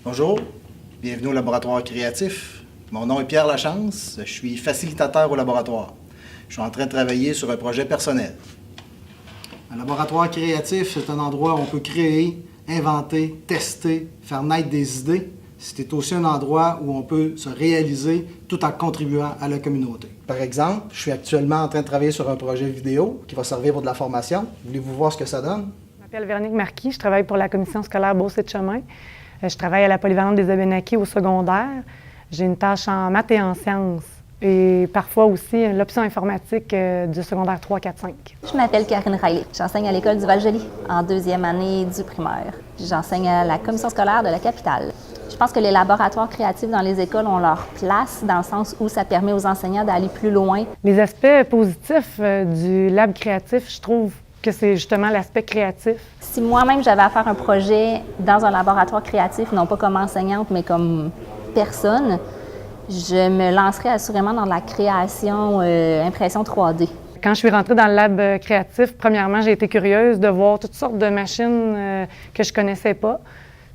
Bonjour, bienvenue au laboratoire créatif. Mon nom est Pierre Lachance, je suis facilitateur au laboratoire. Je suis en train de travailler sur un projet personnel. Un laboratoire créatif, c'est un endroit où on peut créer, inventer, tester, faire naître des idées. C'est aussi un endroit où on peut se réaliser tout en contribuant à la communauté. Par exemple, je suis actuellement en train de travailler sur un projet vidéo qui va servir pour de la formation. Voulez-vous voir ce que ça donne? Je m'appelle Véronique Marquis, je travaille pour la commission scolaire Beauce-et-de-Chemin. Je travaille à la polyvalente des Abénaquis au secondaire. J'ai une tâche en maths et en sciences et parfois aussi l'option informatique du secondaire 3, 4, 5. Je m'appelle Karine Riley. J'enseigne à l'école du Val-Joli en deuxième année du primaire. J'enseigne à la commission scolaire de la capitale. Je pense que les laboratoires créatifs dans les écoles ont leur place dans le sens où ça permet aux enseignants d'aller plus loin. Les aspects positifs du lab créatif, je trouve que c'est justement l'aspect créatif. Si moi-même j'avais à faire un projet dans un laboratoire créatif, non pas comme enseignante, mais comme personne, je me lancerais assurément dans la création, impression 3D. Quand je suis rentrée dans le lab créatif, premièrement, j'ai été curieuse de voir toutes sortes de machines que je connaissais pas.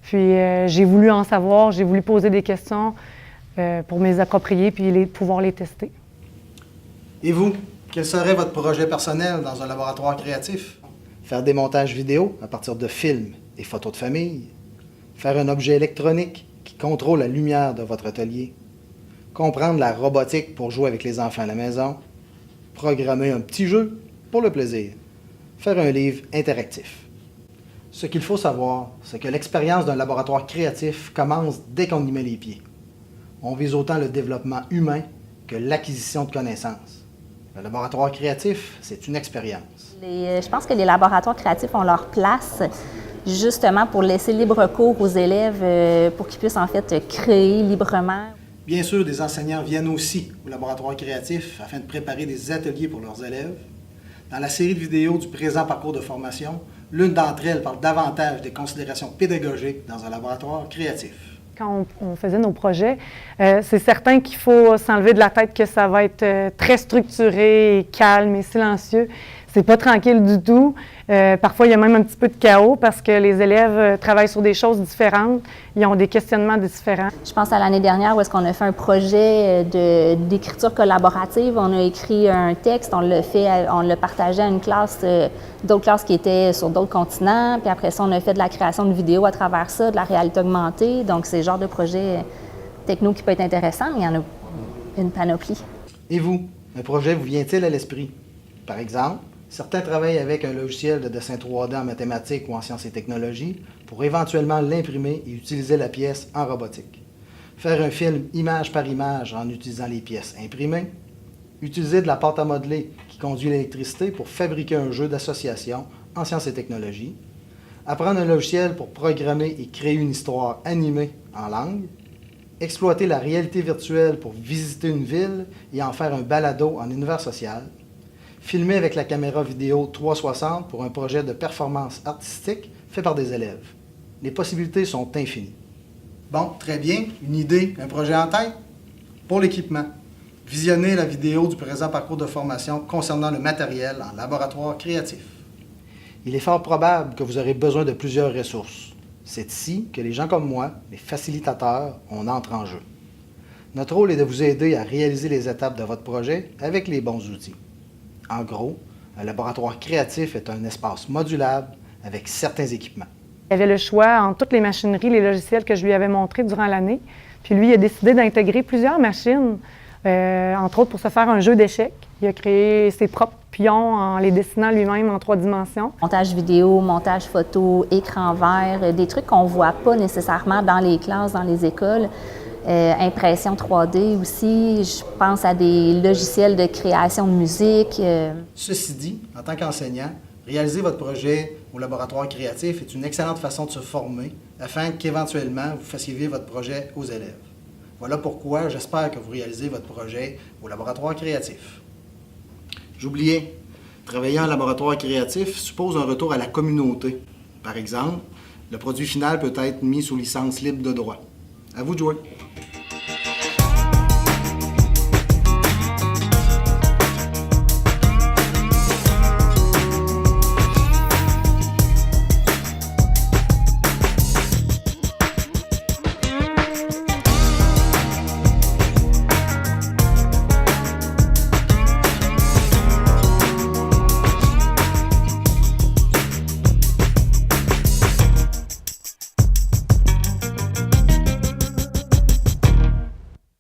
Puis j'ai voulu en savoir, j'ai voulu poser des questions pour me les approprier puis pouvoir les tester. Et vous, quel serait votre projet personnel dans un laboratoire créatif? Faire des montages vidéo à partir de films et photos de famille. Faire un objet électronique qui contrôle la lumière de votre atelier. Comprendre la robotique pour jouer avec les enfants à la maison. Programmer un petit jeu pour le plaisir. Faire un livre interactif. Ce qu'il faut savoir, c'est que l'expérience d'un laboratoire créatif commence dès qu'on y met les pieds. On vise autant le développement humain que l'acquisition de connaissances. Le laboratoire créatif, c'est une expérience. Je pense que les laboratoires créatifs ont leur place justement pour laisser libre cours aux élèves pour qu'ils puissent en fait créer librement. Bien sûr, des enseignants viennent aussi au laboratoire créatif afin de préparer des ateliers pour leurs élèves. Dans la série de vidéos du présent parcours de formation, l'une d'entre elles parle davantage des considérations pédagogiques dans un laboratoire créatif. Quand on faisait nos projets, c'est certain qu'il faut s'enlever de la tête que ça va être très structuré, et calme et silencieux. C'est pas tranquille du tout. Parfois, il y a même un petit peu de chaos parce que les élèves travaillent sur des choses différentes. Ils ont des questionnements différents. Je pense à l'année dernière où est-ce qu'on a fait un projet d'écriture collaborative. On a écrit un texte, on l'a partagé à une classe, d'autres classes qui étaient sur d'autres continents. Puis après ça, on a fait de la création de vidéos à travers ça, de la réalité augmentée. Donc, c'est le genre de projet techno qui peut être intéressant, mais il y en a une panoplie. Et vous, un projet vous vient-il à l'esprit? Par exemple, certains travaillent avec un logiciel de dessin 3D en mathématiques ou en sciences et technologies pour éventuellement l'imprimer et utiliser la pièce en robotique. Faire un film image par image en utilisant les pièces imprimées. Utiliser de la pâte à modeler qui conduit l'électricité pour fabriquer un jeu d'association en sciences et technologies. Apprendre un logiciel pour programmer et créer une histoire animée en langue. Exploiter la réalité virtuelle pour visiter une ville et en faire un balado en univers social. Filmer avec la caméra vidéo 360 pour un projet de performance artistique fait par des élèves. Les possibilités sont infinies. Bon, très bien. Une idée, un projet en tête? Pour l'équipement, visionnez la vidéo du présent parcours de formation concernant le matériel en laboratoire créatif. Il est fort probable que vous aurez besoin de plusieurs ressources. C'est ici que les gens comme moi, les facilitateurs, on entre en jeu. Notre rôle est de vous aider à réaliser les étapes de votre projet avec les bons outils. En gros, un laboratoire créatif est un espace modulable avec certains équipements. Il y avait le choix entre toutes les machineries, les logiciels que je lui avais montrés durant l'année. Puis lui, il a décidé d'intégrer plusieurs machines, entre autres pour se faire un jeu d'échecs. Il a créé ses propres pions en les dessinant lui-même en 3 dimensions. Montage vidéo, montage photo, écran vert, des trucs qu'on ne voit pas nécessairement dans les classes, dans les écoles. Impression 3D aussi, je pense à des logiciels de création de musique. Ceci dit, en tant qu'enseignant, réaliser votre projet au laboratoire créatif est une excellente façon de se former afin qu'éventuellement vous fassiez vivre votre projet aux élèves. Voilà pourquoi j'espère que vous réalisez votre projet au laboratoire créatif. J'oubliais, travailler en laboratoire créatif suppose un retour à la communauté. Par exemple, le produit final peut être mis sous licence libre de droit. À vous de jouer.